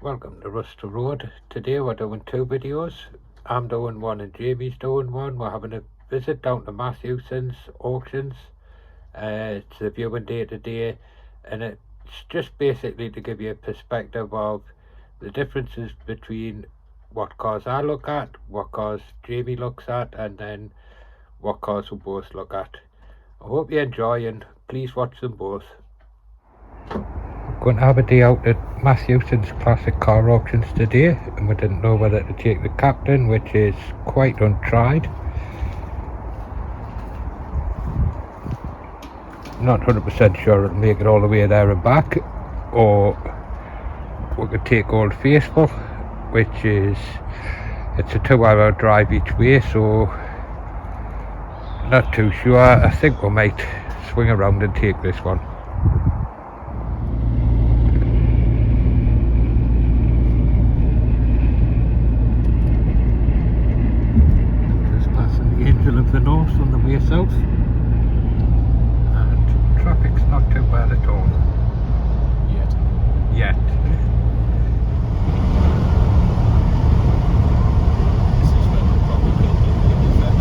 Welcome to Ruster Road. Today we're doing two videos. I'm doing one and Jamie's doing one. We're having a visit down to Mathewsons auctions. It's the viewing day today, and it's just basically to give you a perspective of the differences between what cars I look at, what cars Jamie looks at, and then what cars we both look at. I hope you enjoy and please watch them both. Going to have a day out at Mathewsons Classic Car Auctions today, and we didn't know whether to take the Captain, which is quite untried. Not 100% sure it'll make it all the way there and back, or we could take Old Faithful, which is, it's a 2-hour drive each way, so not too sure. I think we might swing around and take this one. The Angel of the North on the way south, and traffic's not too bad at all yet. This is where we're probably going to be really fair.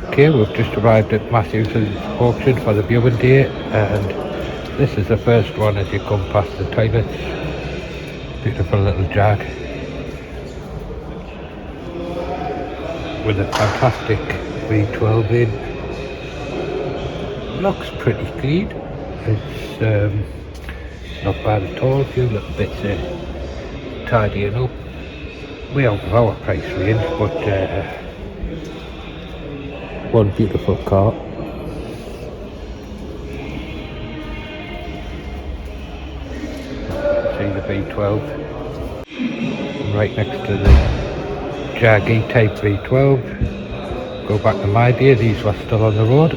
Okay, we've just arrived at Mathewsons auction for the viewing day, and this is the first one as you come past the toilets. Beautiful little Jag with a fantastic V12 in. Looks pretty clean. It's not bad at all. A few little bits tidying up. Way out of our price range, but one beautiful car. See the V12 right next to the Jag E-Type V12. Go back to my day, these were still on the road.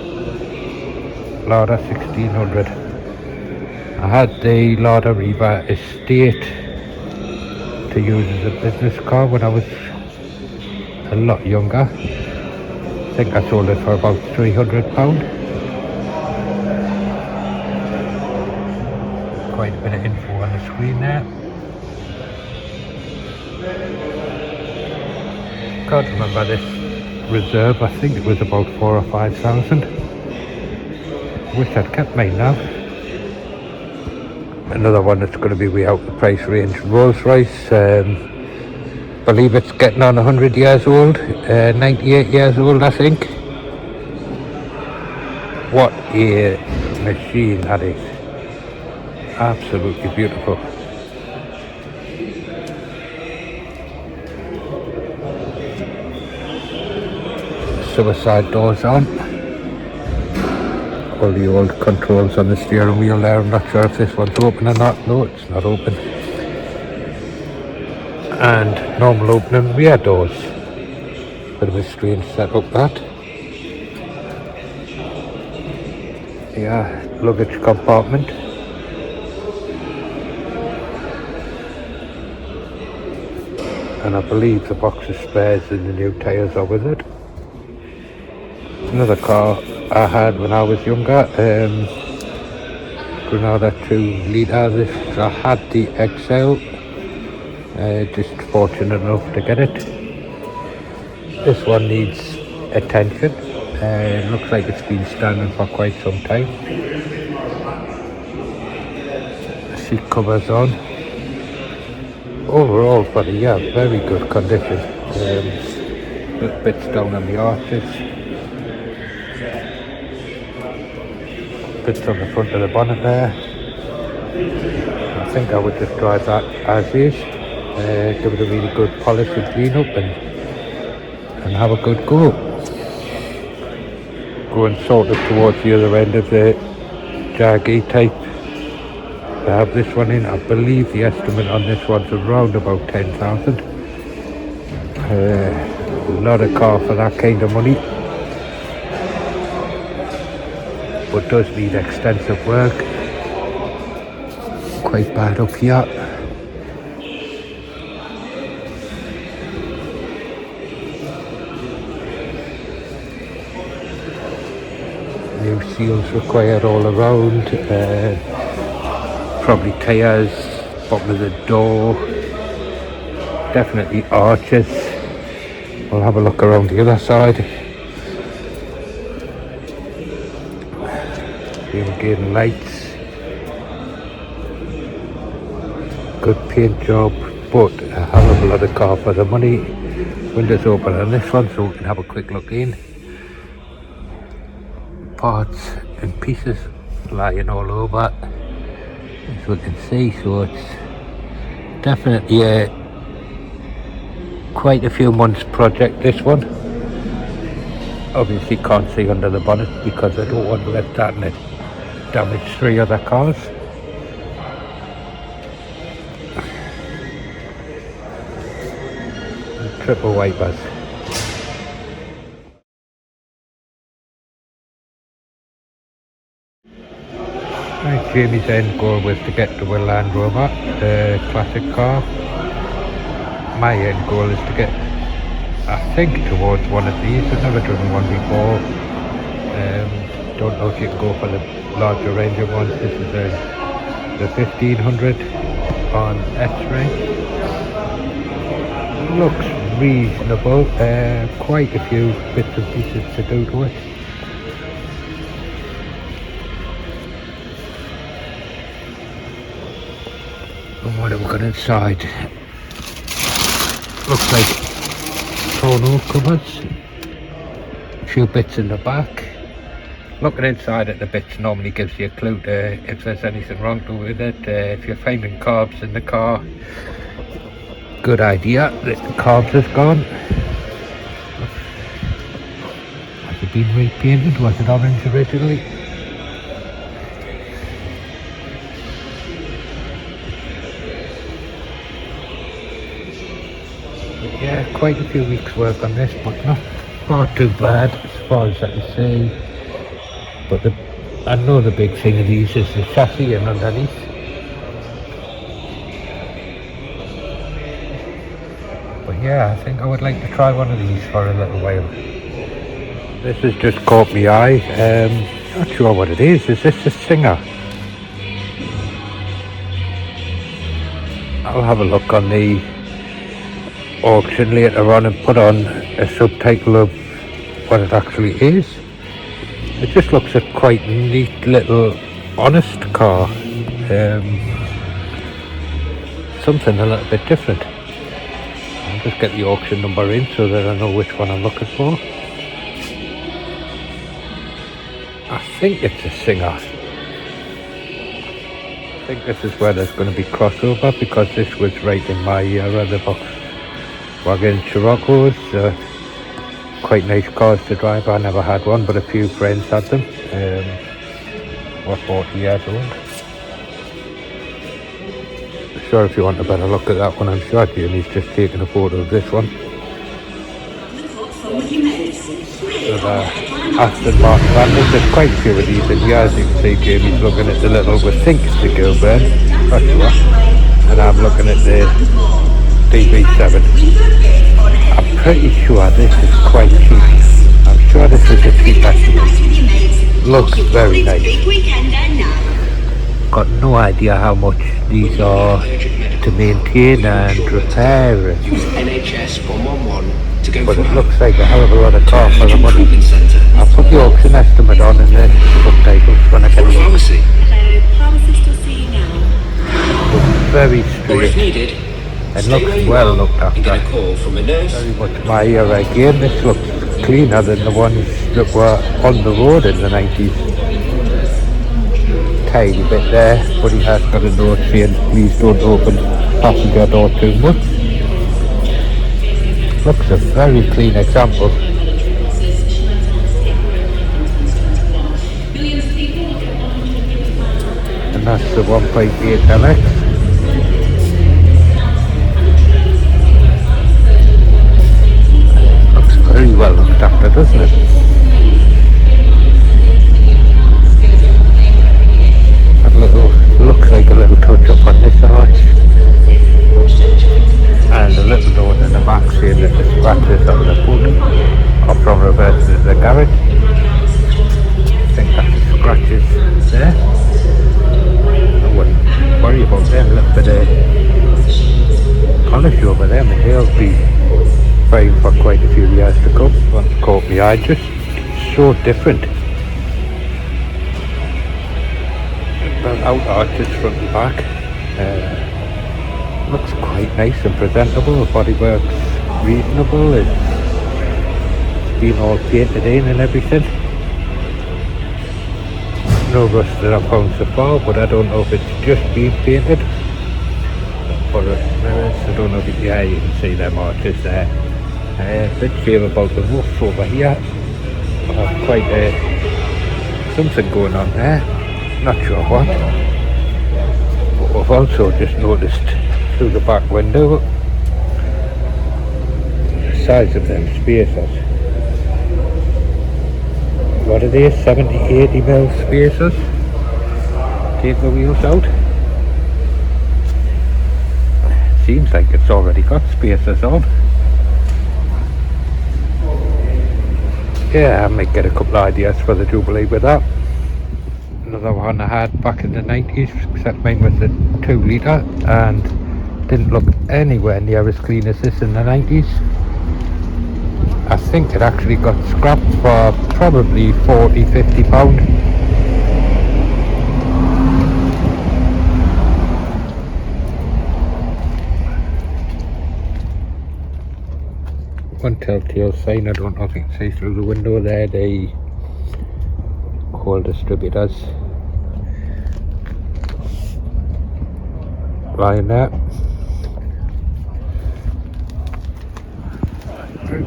Lauda 1600. I had the Lauda Riva Estate to use as a business car when I was a lot younger. I think I sold it for about £300. Quite a bit of info on the screen there. Can't remember this reserve, I think it was about 4,000 or 5,000. Wish I'd kept mine now. Another one that's going to be way out the price range. Rolls Royce, believe it's getting on 100 years old, 98 years old I think. What a machine that is. Absolutely beautiful. suicide doors on. All the old controls on the steering wheel there. I'm not sure if this one's open or not. No, it's not open. And normal opening rear doors. Bit of a strange setup that. Yeah, luggage compartment. And I believe the box of spares and the new tyres are with it. Another car I had when I was younger, Granada 2 litre. I had the XL, just fortunate enough to get it. This one needs attention. It looks like it's been standing for quite some time. Seat covers on. Overall for the year, very good condition. Little bits down on the arches. Bits on the front of the bonnet there. I think I would just drive that as is. Give it a really good polish and clean up and have a good go. Going sort of towards the other end of the Jaggy type. I have this one in. I believe the estimate on this one's around about 10,000. Not a car for that kind of money, but does need extensive work. Quite bad up here. New seals required all around. Probably tyres, bottom of the door, definitely arches. We'll have a look around the other side. Again, lights, good paint job, but a hell of a lot of car for the money. Windows open on this one so we can have a quick look in. Parts and pieces lying all over, as we can see, so it's definitely quite a few months project, this one. Obviously can't see under the bonnet because I don't want to let that in it damage 3 other cars. And triple wipers. Right, Jamie's end goal was to get to a Land Rover, classic car. My end goal is to get, I think, towards one of these. I've never driven one before. Don't know if you can go for the larger range of ones. This is the 1500 on X-Ray. Looks reasonable. Quite a few bits and pieces to do to it. And what have we got inside? Looks like tonneau covers. A few bits in the back. Looking inside at the bits normally gives you a clue to if there's anything wrong with it. If you're finding carbs in the car, good idea that the carbs has gone. Has it been repainted? Was it orange originally? Yeah, quite a few weeks work on this, but not too bad as far as I can see. But I know the big thing of these is the chassis and underneath. But yeah, I think I would like to try one of these for a little while. This has just caught my eye. Not sure what it is. Is this a Singer? I'll have a look on the auction later on and put on a subtitle of what it actually is. It just looks a quite neat little honest car. Something a little bit different. I'll just get the auction number in so that I know which one I'm looking for. I think it's a Singer. I think this is where there's going to be crossover because this was right in my other Volkswagen Scirocco's. quite nice cars to drive. I never had one, but a few friends had them. Were 40 years old. Sure, if you want a better look at that one, I'm sure Jamie's just taken a photo of this one. With Aston Martin van. There's quite a few of these in here. As you can see, Jamie's looking at the little, we think it's the Gilburn, not sure. And I'm looking at the DB7. I'm pretty sure this is quite cheap. I'm sure this is a cheap estimate. Looks very nice. Got no idea how much these are to maintain and repair. But it looks like a hell of a lot of car for the money. I'll put the auction estimate on in the subtitles when I get it. Very straight. It looks well looked after. Very much my era again. This looks cleaner than the ones that were on the road in the 90s. Tiny bit there, but he has got a note saying please don't open passenger door too much. Looks a very clean example. And that's the 1.8 LX. Looks very well looked after, doesn't it? Looks like a little touch up on this arch, and a little note in the back saying that the scratches on the boot are from reversing the garage. I think that's the scratches there. I wouldn't worry about them. A little bit of polish over them and they'll be fine for quite a few years to come. One caught my eye, just so different. Out arches front and back. Looks quite nice and presentable. The bodywork's reasonable. It's been all painted in and everything. No rust that I've found so far, but I don't know if it's just been painted. But I don't know if you can see them arches there. A bit shame about the roof over here. Quite something going on there. Not sure what, but I've also just noticed through the back window the size of them spacers. What are they, 70-80mm spacers? Take the wheels out. Seems like it's already got spacers on. Yeah, I might get a couple of ideas for the Jubilee with that. Another one I had back in the 90s, except mine was the 2 litre and didn't look anywhere near as clean as this in the 90s. I think it actually got scrapped for probably £40–50. One telltale sign, I don't know if you can see through the window there, the whole distributors lying there.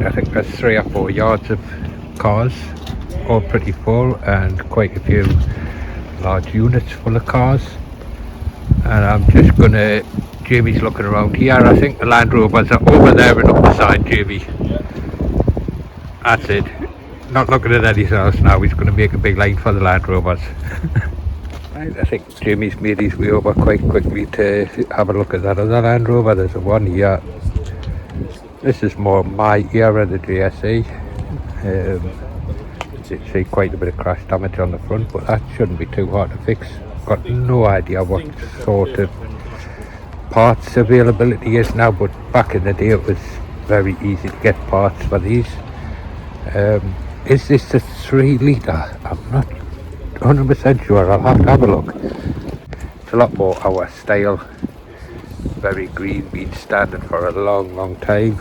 I think there's 3 or 4 yards of cars, all pretty full, and quite a few large units full of cars. And I'm just gonna, Jamie's looking around here. I think the Land Rovers are over there and up the side, Jamie. That's it. Not looking at anything else now. He's going to make a big line for the Land Rovers. Right, I think Jamie's made his way over quite quickly to have a look at that other Land Rover. There's a one here. This is more my era, the GSE. You see quite a bit of crash damage on the front, but that shouldn't be too hard to fix. Got no idea what sort of parts availability is now, but back in the day it was very easy to get parts for these. Is this a 3 litre? I'm not 100% sure. I'll have to have a look. It's a lot more our style. Very green, been standing for a long time.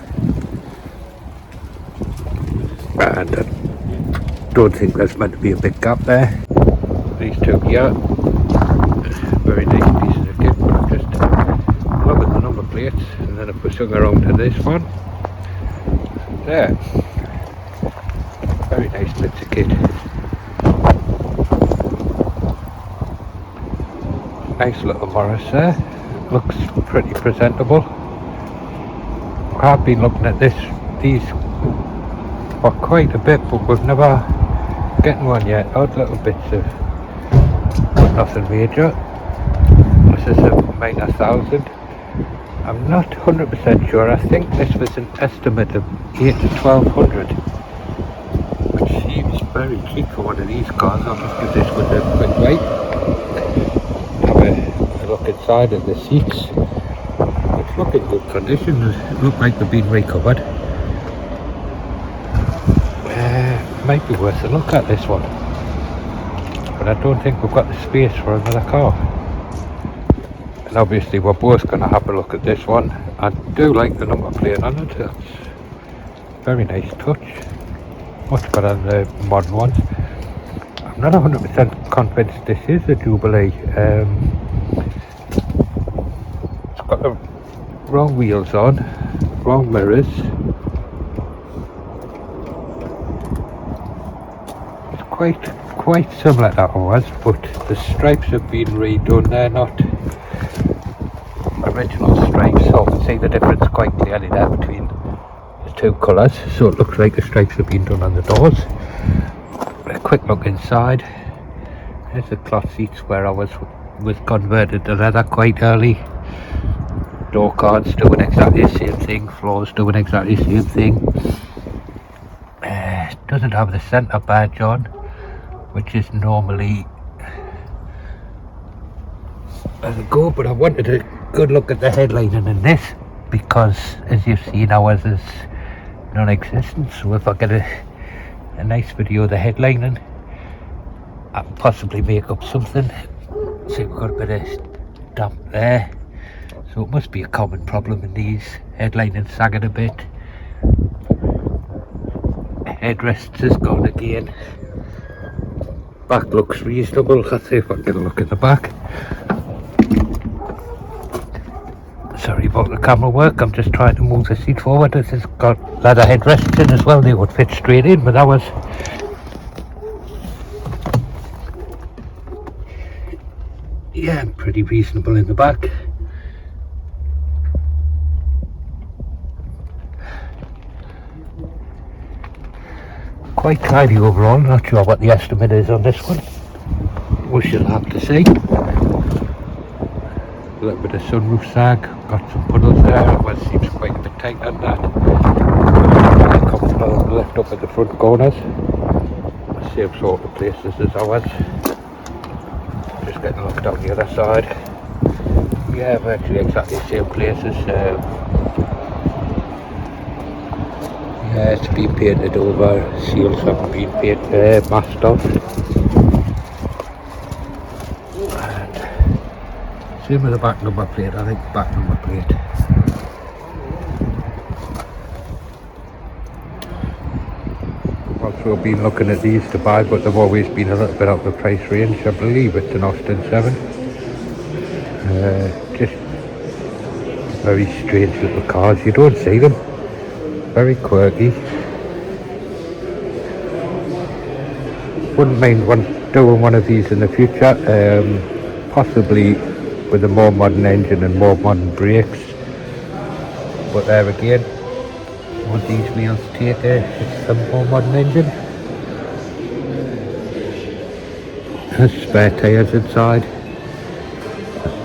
And I don't think there's meant to be a big gap there. These two here, very nice pieces of kit, but I'm just looking at the number plates, and then if we swing around to this one, there. Very nice bits of kit. Nice little Morris there. Looks pretty presentable. I've been looking at these for quite a bit, but we've never getting one yet. Odd little bits of, but nothing major. This is a Mathewsons. I'm not 100% sure. I think this was an estimate of 8 to 1200, which seems very cheap for one of these cars. I'll just give this one a quick wait. Have a look inside of the seats. Which look in good condition. They look like they've been recovered. Might be worth a look at this one, but I don't think we've got the space for another car. And obviously we're both going to have a look at this one. I do like the number plate on it. It's very nice touch, much better than the modern ones. I'm not 100% convinced this is a Jubilee. It's got the wrong wheels on, wrong mirrors. Quite similar to ours, but the stripes have been redone. They're not original stripes, so I can see the difference quite clearly there between the two colours. So it looks like the stripes have been done on the doors. A quick look inside. There's the cloth seats where I was converted to leather quite early. Door cards doing exactly the same thing. Floors doing exactly the same thing. Doesn't have the centre badge on, which is normally as a go, but I wanted a good look at the headlining in this because, as you've seen, ours is non-existent. So if I get a nice video of the headlining, I can possibly make up something. See, we've got a bit of damp there, so it must be a common problem in these. Headlining sagging a bit. Headrests is gone again. Back looks reasonable. Let's see if I can get a look at the back. Sorry about the camera work, I'm just trying to move the seat forward. This has got leather headrests in as well. They would fit straight in, but that was yeah, pretty reasonable in the back. Quite tidy overall. Not sure what the estimate is on this one. We shall have to see. A little bit of sunroof sag, got some puddles there. Well, it seems quite a bit tight on that. Quite comfortable and lift up at the front corners. Same sort of places as ours. Just getting a look down the other side. Yeah, virtually exactly the same places. Yeah, it's been painted over, seals haven't been painted, masked off. And same with the back number plate, I think back number plate. Also been looking at these to buy, but they've always been a little bit out of the price range. I believe it's an Austin 7. Just very strange little cars, you don't see them. Very quirky. Wouldn't mind doing one of these in the future, possibly with a more modern engine and more modern brakes. But there again, would these wheels take a more modern engine? There's spare tyres inside. I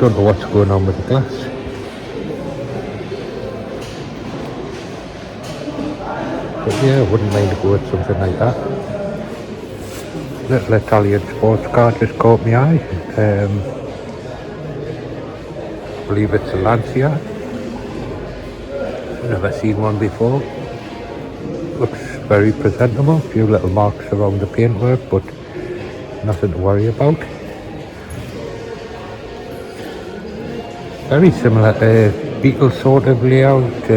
don't know what's going on with the glass. But yeah, I wouldn't mind to go with something like that. Little Italian sports car just caught my eye. I believe it's a Lancia. Never seen one before. Looks very presentable. A few little marks around the paintwork, but nothing to worry about. Very similar to Beetle sort of layout.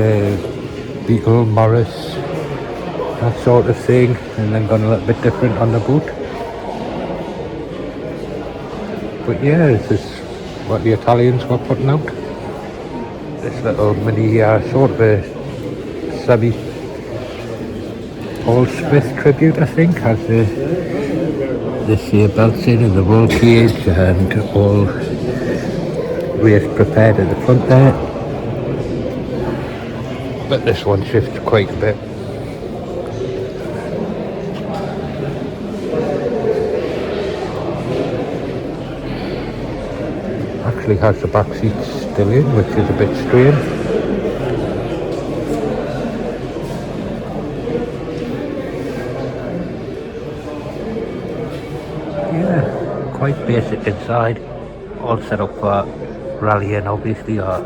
Beetle, Morris, that sort of thing, and then gone a little bit different on the boot. But yeah, this is what the Italians were putting out. This little mini sort of a Paul Smith tribute, I think, has the seatbelts in and the roll cage and all race prepared at the front there. But this one shifts quite a bit. Actually has the back seats still in, which is a bit strange. Yeah, quite basic inside, all set up for rallying obviously or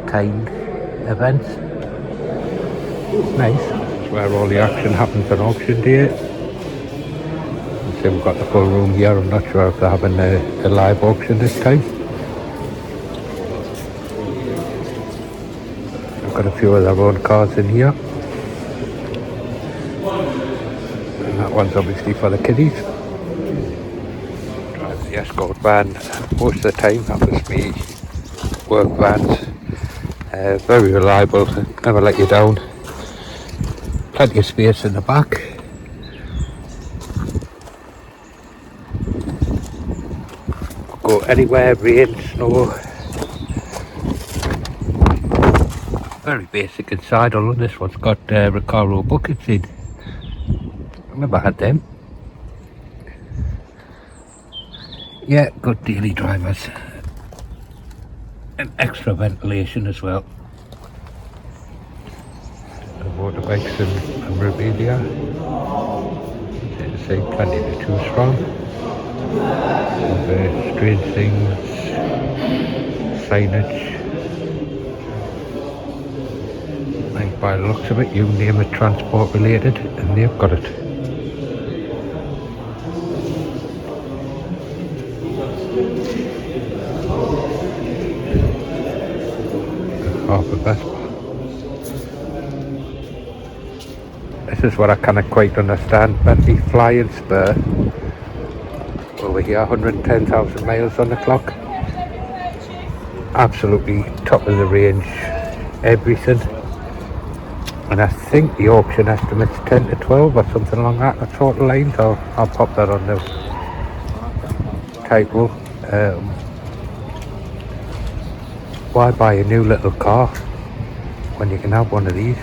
timed events. Nice, it's where all the action happens on auction day. So we've got the full room here. I'm not sure if they're having a live auction this time. We've got a few of their own cars in here. And that one's obviously for the kiddies. Drive the escort van most of the time. That was me work vans. Very reliable, never let you down. Plenty of space in the back. Go anywhere, rain, snow. Very basic inside, although this one's got Recaro buckets in. I never had them. Yeah, good daily drivers. And extra ventilation as well. The motorbikes and Revelia. As I say, plenty to choose from. Strange things, signage. I think by the looks of it, you name it transport related, and they've got it. Harbour Vespa. This is what I cannot quite understand. Bentley Flying Spur. Over here, 110,000 miles on the clock. Absolutely top of the range, everything. And I think the auction estimate's 10 to 12 or something along that sort of lines. I'll pop that on the title. Why buy a new little car when you can have one of these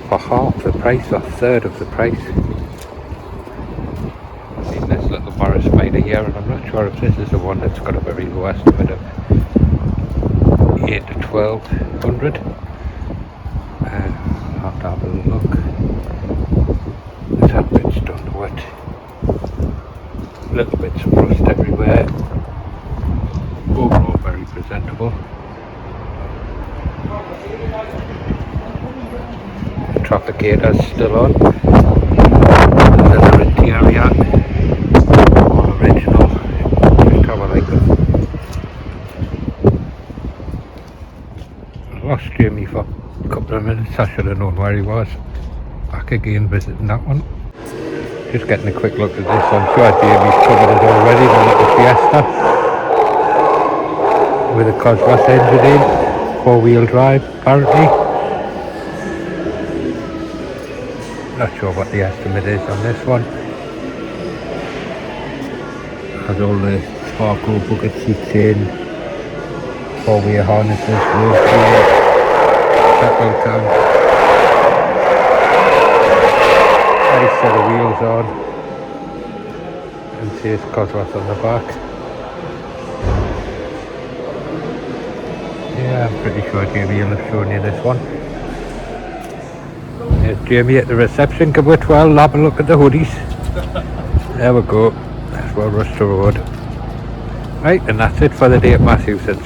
for half the price or third of the price? This little Morris Spider here, and I'm not sure if this is the one that's got a very low estimate of 8 to 1200. I'll have to have a look. This had bits done to it. Little bits of rust everywhere. Overall very presentable. The trafficator's still on. The leather interior. Original, just how I like them. I lost Jamie for a couple of minutes. I should have known where he was. Back again visiting that one. Just getting a quick look at this. I'm sure Jamie's covered it already. The little Fiesta with a Cosmos engine in, 4-wheel drive apparently. Not sure what the estimate is on this one. Has all the sparkle bucket seats in, 4-wheel harnesses, wheel clear, petrol tank, nice set of wheels on, and says Cosworth on the back. Yeah, I'm pretty sure Jamie will have shown you this one. There's Jamie at the reception. Come with 12, have a look at the hoodies. There we go. That's well Ruster Road. Right, and that's it for the day at Mathewsons.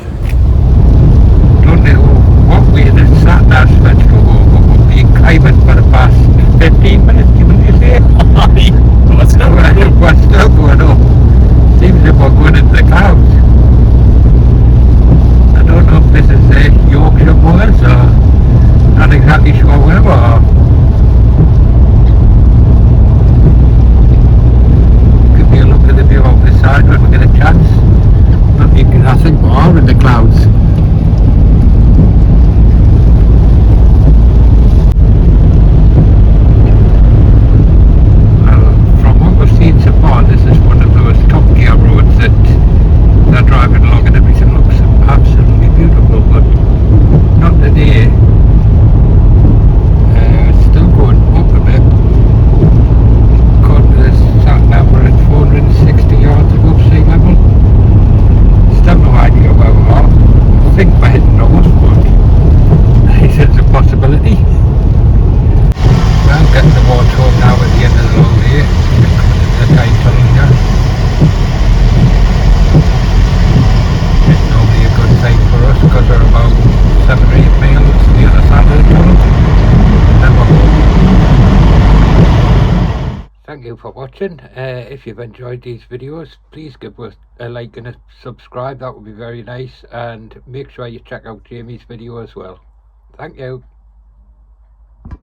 Don't know what way the sat-nav's meant to go, but we've been climbing for the past 15 minutes, you say? We're still going up. Seems as if we're going into the clouds. I don't know if this is Yorkshire Moors or not exactly sure where we are. Give me a look at the view off the side when we get a chance. But you can, I think we are in the clouds. you for watching. If you've enjoyed these videos, please give us a like and a subscribe. That would be very nice, and make sure you check out Jamie's video as well. Thank you.